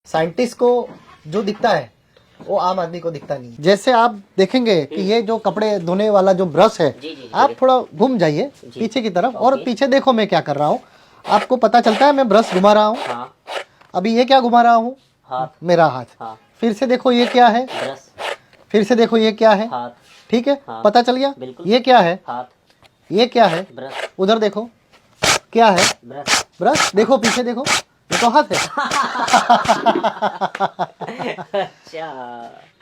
Scientist को जो दिखता है वो आम आदमी को दिखता नहीं। जैसे आप देखेंगे कि ये जो कपड़े धोने वाला जो ब्रश है, आप थोड़ा घूम जाइए पीछे की तरफ और पीछे देखो मैं क्या कर रहा हूँ। आपको पता चलता है मैं ब्रश घुमा रहा हूँ। अभी ये क्या घुमा रहा हूँ? मेरा हाथ। फिर से देखो ये क्या है? फिर से देखो ये क्या है? ठीक है, पता चल गया। ये क्या है? ये क्या है? उधर देखो क्या है? ब्रश। देखो पीछे देखो, ये तो हाथ है। अच्छा।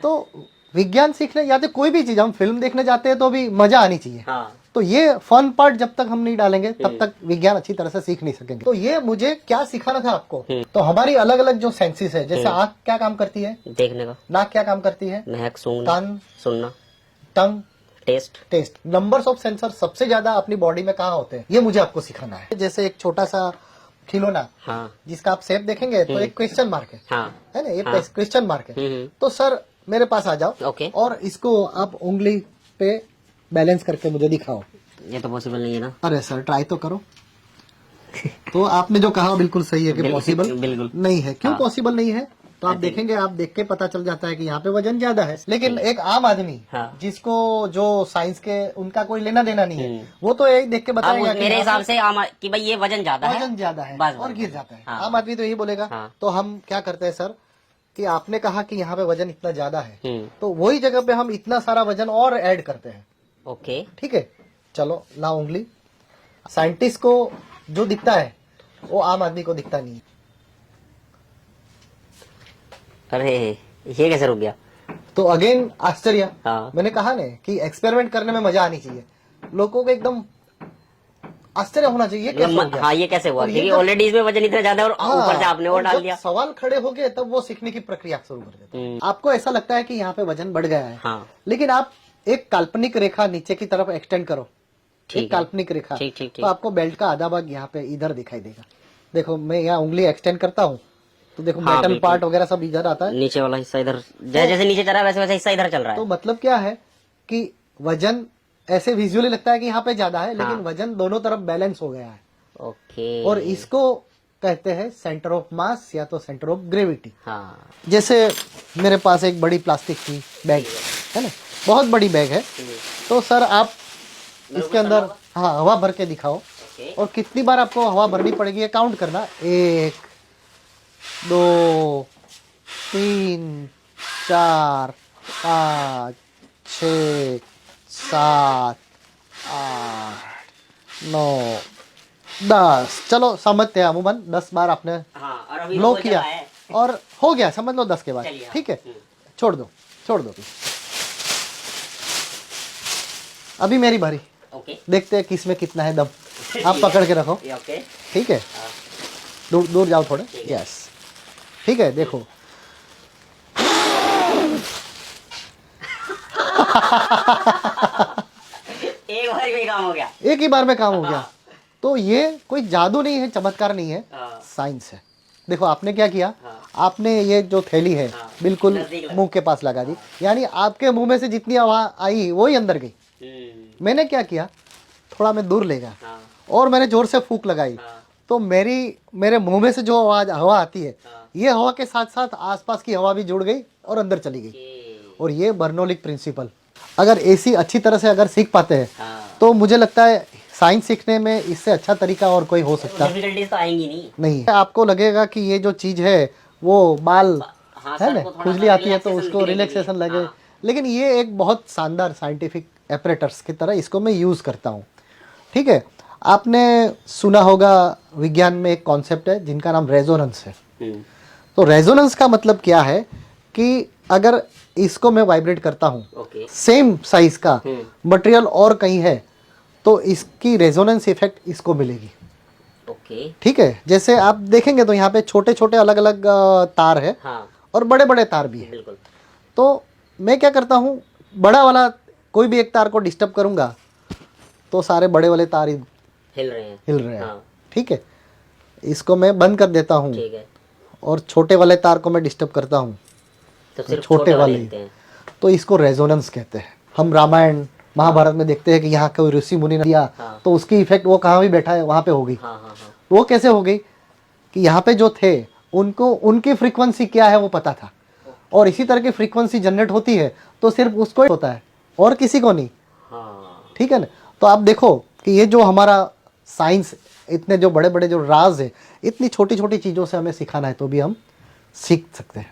तो विज्ञान सीखने जाते, कोई भी चीज हम फिल्म देखने जाते हैं तो भी मजा आनी चाहिए। तो ये फन पार्ट जब तक हम नहीं डालेंगे तब तक विज्ञान अच्छी तरह से सीख नहीं सकेंगे। तो ये मुझे क्या सिखाना था आपको? तो हमारी अलग अलग जो सेंसेस है, जैसे आंख क्या काम करती है? देखने का। नाक क्या काम करती है? महक, सूंघना, कान, सुनना, टंग, टेस्ट। नंबर्स ऑफ सेंसर सबसे ज्यादा अपनी बॉडी में कहाँ होते हैं, ये मुझे आपको सिखाना है। जैसे एक छोटा सा खिलौना, जिसका आप शेप देखेंगे तो एक क्वेश्चन मार्क है, है ना? ये क्वेश्चन मार्क है। तो सर मेरे पास आ जाओ और इसको आप उंगली पे बैलेंस करके मुझे दिखाओ। ये तो पॉसिबल नहीं है ना। अरे सर ट्राई तो करो। तो आपने जो कहा बिल्कुल सही है कि पॉसिबल बिल्कुल नहीं है। क्यों पॉसिबल नहीं है? तो आप देखेंगे, आप देख के पता चल जाता है कि यहाँ पे वजन ज्यादा है। लेकिन एक आम आदमी जिसको जो साइंस के उनका कोई लेना देना नहीं है, वो तो यही देख के बताएगा मेरे हिसाब से कि भाई ये वजन ज्यादा है और गिर जाता है। आम आदमी तो यही बोलेगा। तो हम क्या करते हैं सर कि आपने कहा कि यहाँ पे वजन इतना ज्यादा है, तो वही जगह पे हम इतना सारा वजन और ऐड करते हैं। ओके, ठीक है, चलो लाओ उंगली। साइंटिस्ट को जो दिखता है वो आम आदमी को दिखता नहीं है। अरे ये कैसे रुक गया? तो अगेन आश्चर्य। मैंने कहा ना कि एक्सपेरिमेंट करने में मजा आनी चाहिए। लोगों को एकदम आश्चर्य होना चाहिए कैसे हो गया? ये कैसे हुआ? क्योंकि ऑलरेडी इसमें वजन इतना ज्यादा है और ऊपर से आपने वो डाल दिया। सवाल खड़े हो गए तब वो सीखने की प्रक्रिया शुरू कर देते हैं। आपको ऐसा लगता है कि यहाँ पे वजन बढ़ गया है, लेकिन आप एक काल्पनिक रेखा नीचे की तरफ एक्सटेंड करो, एक काल्पनिक रेखा, तो आपको बेल्ट का आधा भाग यहाँ पे इधर दिखाई देगा। देखो मैं यहाँ उंगली एक्सटेंड करता हूँ तो देखो मेटल पार्ट वगैरह सब इधर आता है। नीचे वाला हिस्सा इधर, जैसे नीचे चल रहा है वैसे वैसे हिस्सा इधर चल रहा है। तो मतलब क्या है कि वजन ऐसे विजुअली लगता है कि यहाँ पे ज्यादा है, लेकिन वजन दोनों तरफ बैलेंस हो गया है। ओके। और इसको कहते हैं सेंटर ऑफ मास या तो सेंटर ऑफ ग्रेविटी। जैसे मेरे पास एक बड़ी प्लास्टिक की बैग है ना, बहुत बड़ी बैग है। तो सर आप इसके अंदर हवा भर के दिखाओ और कितनी बार आपको हवा भरनी पड़ेगी ये काउंट करना। 1 2 3 4 5 6 7 8 9 10। चलो समझते हैं अमूमन 10 बार आपने लो किया और हो गया, समझ लो 10 के बाद। ठीक है, छोड़ दो अभी मेरी बारी। देखते हैं किसमें कितना है दम। आप पकड़ के रखो। ठीक है, दूर जाओ थोड़े। यस, ठीक है, देखो। एक बार में काम हो गया। एक ही बार में काम हो गया। तो ये कोई जादू नहीं है, चमत्कार नहीं है, साइंस है। देखो आपने क्या किया, आपने ये जो थैली है बिल्कुल मुंह के पास लगा दी, यानी आपके मुंह में से जितनी आवाज आई वही अंदर गई। मैंने क्या किया, थोड़ा मैं दूर ले गया और मैंने जोर से फूंक लगाई। तो मेरे मुंह में से जो हवा आती है, ये हवा के साथ साथ आसपास की हवा भी जुड़ गई और अंदर चली गई। और ये बर्नौलिक प्रिंसिपल, अगर ऐसी अच्छी तरह से अगर सीख पाते हैं तो मुझे लगता है साइंस सीखने में इससे अच्छा तरीका और कोई हो सकता डिफिकल्टीज तो आएंगी नहीं। आपको लगेगा कि ये जो चीज है वो बाल है ना, खुजली आती है तो उसको रिलैक्सेशन लगे, लेकिन ये एक बहुत शानदार साइंटिफिक एपरेटर्स की तरह इसको मैं यूज करता हूँ। ठीक है, आपने सुना होगा विज्ञान में एक कॉन्सेप्ट है जिनका नाम रेजोनेंस है। तो रेजोनेंस का मतलब क्या है कि अगर इसको मैं वाइब्रेट करता हूँ सेम साइज का मटेरियल और कहीं है तो इसकी रेजोनेंस इफेक्ट इसको मिलेगी। ठीक है, जैसे आप देखेंगे तो यहाँ पे छोटे छोटे अलग अलग तार है और बड़े बड़े तार भी है। तो मैं क्या करता हूँ, बड़ा वाला कोई भी एक तार को डिस्टर्ब करूंगा तो सारे बड़े वाले तार हिल रहे हैं। ठीक है, इसको मैं बंद कर देता हूँ और छोटे वाले तार को मैं डिस्टर्ब करता हूँ तो छोटे वाले, तो इसको रेजोनेंस कहते हैं। हम रामायण महाभारत में देखते हैं कि यहाँ कोई ऋषि मुनि ने दिया तो उसकी इफेक्ट वो कहाँ भी बैठा है वहां पे हो गई। वो कैसे हो गई कि यहाँ पे जो थे उनको उनकी फ्रीक्वेंसी क्या है वो पता था, और इसी तरह की फ्रीक्वेंसी जनरेट होती है तो सिर्फ उसको ही होता है और किसी को नहीं। हाँ। ठीक है ना। तो आप देखो कि ये जो हमारा साइंस, इतने जो बड़े बड़े जो राज है, इतनी छोटी छोटी चीज़ों से हमें सिखाना है तो भी हम सीख सकते हैं।